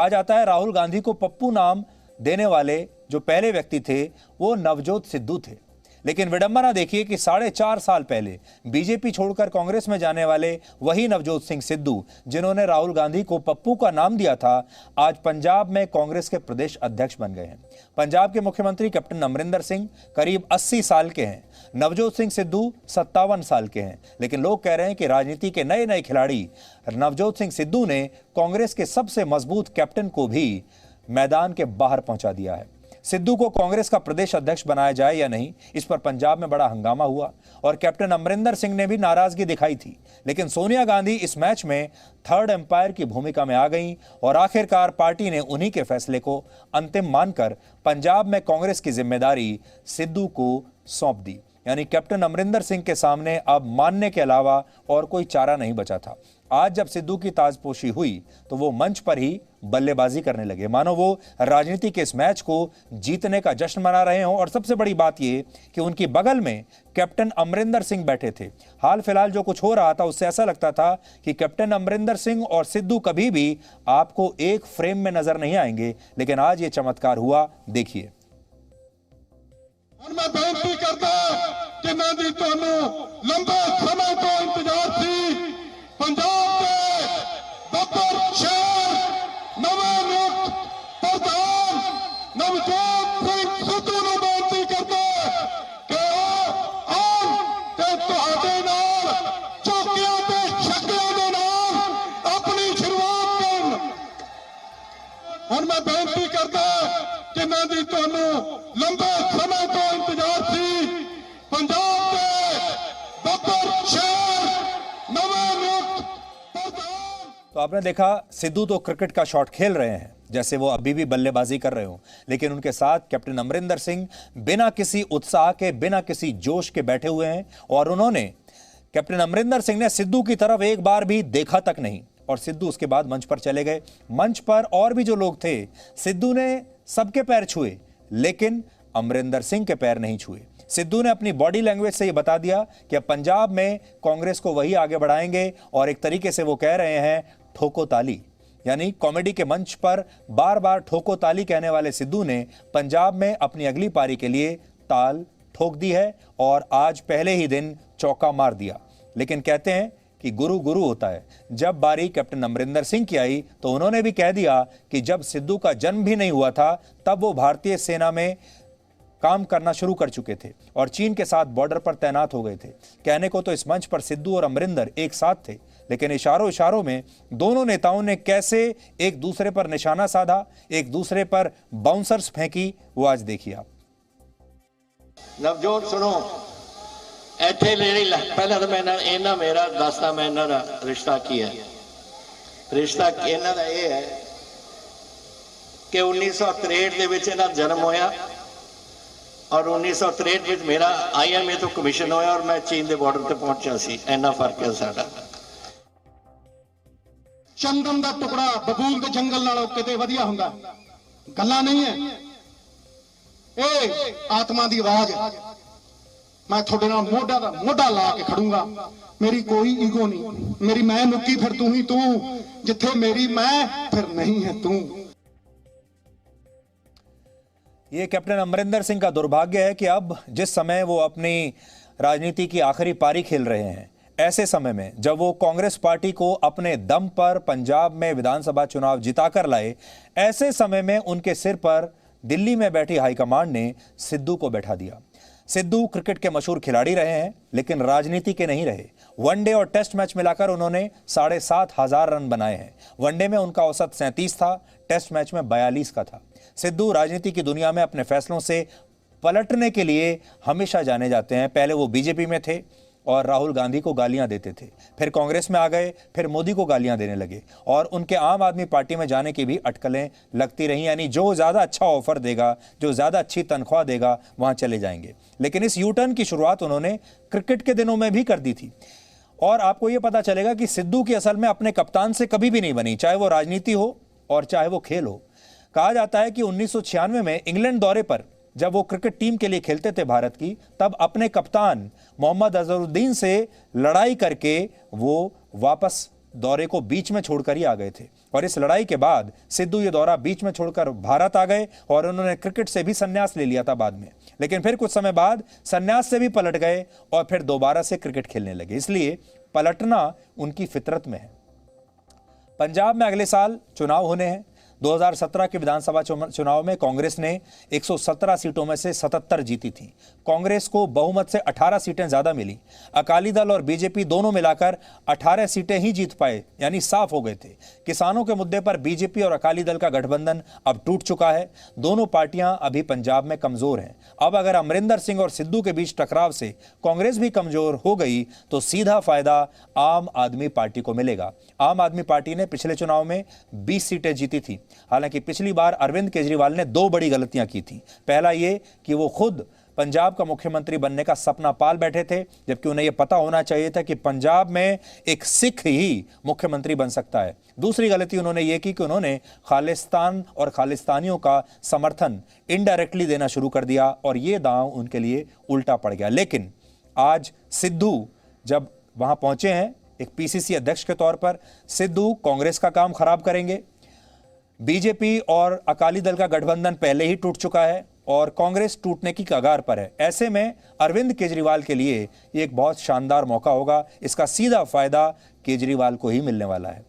आ जाता है राहुल गांधी को पप्पू नाम देने वाले जो पहले व्यक्ति थे वो नवजोत सिद्धू थे। लेकिन विडंबना देखिए कि 4.5 साल पहले बीजेपी छोड़कर कांग्रेस में जाने वाले वही नवजोत सिंह सिद्धू जिन्होंने राहुल गांधी को पप्पू का नाम दिया था, आज पंजाब में कांग्रेस के प्रदेश अध्यक्ष बन गए हैं। पंजाब के मुख्यमंत्री कैप्टन अमरिंदर सिंह करीब 80 साल के हैं, नवजोत सिंह सिद्धू 57 साल के हैं। लेकिन लोग कह रहे हैं कि राजनीति के नए नए खिलाड़ी नवजोत सिंह सिद्धू ने कांग्रेस के सबसे मजबूत कैप्टन को भी मैदान के बाहर पहुंचा दिया है। सिद्धू को कांग्रेस का प्रदेश अध्यक्ष बनाया जाए या नहीं, इस पर पंजाब में बड़ा हंगामा हुआ और कैप्टन अमरिंदर सिंह ने भी नाराजगी दिखाई थी। लेकिन सोनिया गांधी इस मैच में थर्ड एम्पायर की भूमिका में आ गईं और आखिरकार पार्टी ने उन्हीं के फैसले को अंतिम मानकर पंजाब में कांग्रेस की जिम्मेदारी सिद्धू को सौंप दी। यानी कैप्टन अमरिंदर सिंह के सामने अब मानने के अलावा और कोई चारा नहीं बचा था। आज जब सिद्धू की ताजपोशी हुई तो वो मंच पर ही बल्लेबाजी करने लगे, मानो वो राजनीति के इस मैच को जीतने का जश्न मना रहे हों। और सबसे बड़ी बात ये कि उनकी बगल में कैप्टन अमरिंदर सिंह बैठे थे। हाल फिलहाल जो कुछ हो रहा था उससे ऐसा लगता था कि कैप्टन अमरिंदर सिंह और सिद्धू कभी भी आपको एक फ्रेम में नजर नहीं आएंगे, लेकिन आज ये चमत्कार हुआ, देखिए। मैं बेनती करता जिन्हां दी तुहानू लंबे समय तो इंतजार सी, पंजाब के बब्बर शहर नवे नियुक्त प्रधान नवजोत सिंह सिद्धू नूं बेनती करदा कि आन ते तुहाडे नाल चौकियां ते छक्कियां दे नाल अपनी शुरुआत करन। हुण मैं बेनती करदा जिन्हां दी तुहानू लंबे समय तो इंतजार सी, पंजाब के बब्बर शहर नवे नियुक्त प्रधान। तो आपने देखा सिद्धू तो क्रिकेट का शॉट खेल रहे हैं जैसे वो अभी भी बल्लेबाजी कर रहे हो, लेकिन उनके साथ कैप्टन अमरिंदर सिंह बिना किसी उत्साह के, बिना किसी जोश के बैठे हुए हैं। और उन्होंने, कैप्टन अमरिंदर सिंह ने सिद्धू की तरफ एक बार भी देखा तक नहीं और सिद्धू उसके बाद मंच पर चले गए। मंच पर और भी जो लोग थे, सिद्धू ने सबके पैर छुए लेकिन अमरिंदर सिंह के पैर नहीं छुए। सिद्धू ने अपनी बॉडी लैंग्वेज से यह बता दिया कि अब पंजाब में कांग्रेस को वही आगे बढ़ाएंगे और एक तरीके से वो कह रहे हैं ठोको ताली। यानी कॉमेडी के मंच पर बार बार ठोको ताली कहने वाले सिद्धू ने पंजाब में अपनी अगली पारी के लिए ताल ठोक दी है और आज पहले ही दिन चौका मार दिया। लेकिन कहते हैं कि गुरु गुरु होता है। जब बारी कैप्टन अमरिंदर सिंह की आई तो उन्होंने भी कह दिया कि जब सिद्धू का जन्म भी नहीं हुआ था तब वो भारतीय सेना में काम करना शुरू कर चुके थे और चीन के साथ बॉर्डर पर तैनात हो गए थे। कहने को तो इस मंच पर सिद्धू और अमरिंदर एक साथ थे, लेकिन इशारों इशारों में दोनों नेताओं ने कैसे एक दूसरे पर निशाना साधा, एक दूसरे पर बाउंसर्स फेंकी, वो आज देखिए आप। नवजोत सुनो, ਇੱਥੇ लेनी पहले तो मैं इन्ना मेरा दसदा मैं इन्ना रिश्ता की है। रिश्ता इन्ना दा ये है कि 1963 ਦੇ ਵਿੱਚ ਇਹਨਾਂ जन्म होया और 1963 ਵਿੱਚ मेरा IMA ਤੋਂ कमीशन होया और मैं चीन के बॉर्डर ਤੇ पहुंचा सी। इन्ना फर्क है साडा। चंदन का टुकड़ा बबूल के जंगल नालों किते वधिया हुंदा, गल्लां नहीं है। ए आत्मा की आवाज, मैं थोड़े नाल मोढा दा मोढा ला के खड़ूंगा। मेरी कोई ईगो नहीं, मेरी मैं मुक्की फिर तू ही तू, जिथे मेरी मैं फिर नहीं है तू। ये कैप्टन अमरिंदर सिंह का दुर्भाग्य है कि अब जिस समय वो अपनी राजनीति की आखिरी पारी खेल रहे हैं, ऐसे समय में जब वो कांग्रेस पार्टी को अपने दम पर पंजाब में विधानसभा चुनाव जिताकर लाए, ऐसे समय में उनके सिर पर दिल्ली में बैठी हाईकमांड ने सिद्धू को बैठा दिया। सिद्धू क्रिकेट के मशहूर खिलाड़ी रहे हैं लेकिन राजनीति के नहीं रहे। वनडे और टेस्ट मैच मिलाकर उन्होंने 7,500 रन बनाए हैं। वनडे में उनका औसत 37 था, टेस्ट मैच में 42 का था। सिद्धू राजनीति की दुनिया में अपने फैसलों से पलटने के लिए हमेशा जाने जाते हैं। पहले वो बीजेपी में थे और राहुल गांधी को गालियां देते थे, फिर कांग्रेस में आ गए, फिर मोदी को गालियां देने लगे और उनके आम आदमी पार्टी में जाने की भी अटकलें लगती रही। यानी जो ज़्यादा अच्छा ऑफर देगा, जो ज़्यादा अच्छी तनख्वाह देगा, वहां चले जाएंगे। लेकिन इस यू टर्न की शुरुआत उन्होंने क्रिकेट के दिनों में भी कर दी थी और आपको यह पता चलेगा कि सिद्धू की असल में अपने कप्तान से कभी भी नहीं बनी, चाहे वो राजनीति हो और चाहे वो खेल हो। कहा जाता है कि 1996 में इंग्लैंड दौरे पर जब वो क्रिकेट टीम के लिए खेलते थे भारत की, तब अपने कप्तान मोहम्मद अजहरुद्दीन से लड़ाई करके वो वापस दौरे को बीच में छोड़कर ही आ गए थे और इस लड़ाई के बाद सिद्धू ये दौरा बीच में छोड़कर भारत आ गए और उन्होंने क्रिकेट से भी संन्यास ले लिया था बाद में, लेकिन फिर कुछ समय बाद संन्यास से भी पलट गए और फिर दोबारा से क्रिकेट खेलने लगे। इसलिए पलटना उनकी फितरत में है। पंजाब में अगले साल चुनाव होने हैं। 2017 के विधानसभा चुनाव में कांग्रेस ने 117 सीटों में से 77 जीती थी। कांग्रेस को बहुमत से 18 सीटें ज्यादा मिली। अकाली दल और बीजेपी दोनों मिलाकर 18 सीटें ही जीत पाए, यानी साफ हो गए थे। किसानों के मुद्दे पर बीजेपी और अकाली दल का गठबंधन अब टूट चुका है। दोनों पार्टियां अभी पंजाब में कमजोर हैं। अब अगर अमरिंदर सिंह और सिद्धू के बीच टकराव से कांग्रेस भी कमजोर हो गई तो सीधा फायदा आम आदमी पार्टी को मिलेगा। आम आदमी पार्टी ने पिछले चुनाव में 20 सीटें जीती थी। हालांकि पिछली बार अरविंद केजरीवाल ने 2 बड़ी गलतियां की थी। पहला ये कि वो खुद पंजाब का मुख्यमंत्री बनने का सपना पाल बैठे थे, जबकि उन्हें यह पता होना चाहिए था कि पंजाब में एक सिख ही मुख्यमंत्री बन सकता है। दूसरी गलती उन्होंने ये की कि उन्होंने खालिस्तान और खालिस्तानियों का समर्थन इनडायरेक्टली देना शुरू कर दिया और ये दांव उनके लिए उल्टा पड़ गया। लेकिन आज सिद्धू जब वहां पहुंचे हैं एक पीसीसी अध्यक्ष के तौर पर, सिद्धू कांग्रेस का काम खराब करेंगे। बीजेपी और अकाली दल का गठबंधन पहले ही टूट चुका है और कांग्रेस टूटने की कगार पर है। ऐसे में अरविंद केजरीवाल के लिए ये एक बहुत शानदार मौका होगा। इसका सीधा फायदा केजरीवाल को ही मिलने वाला है।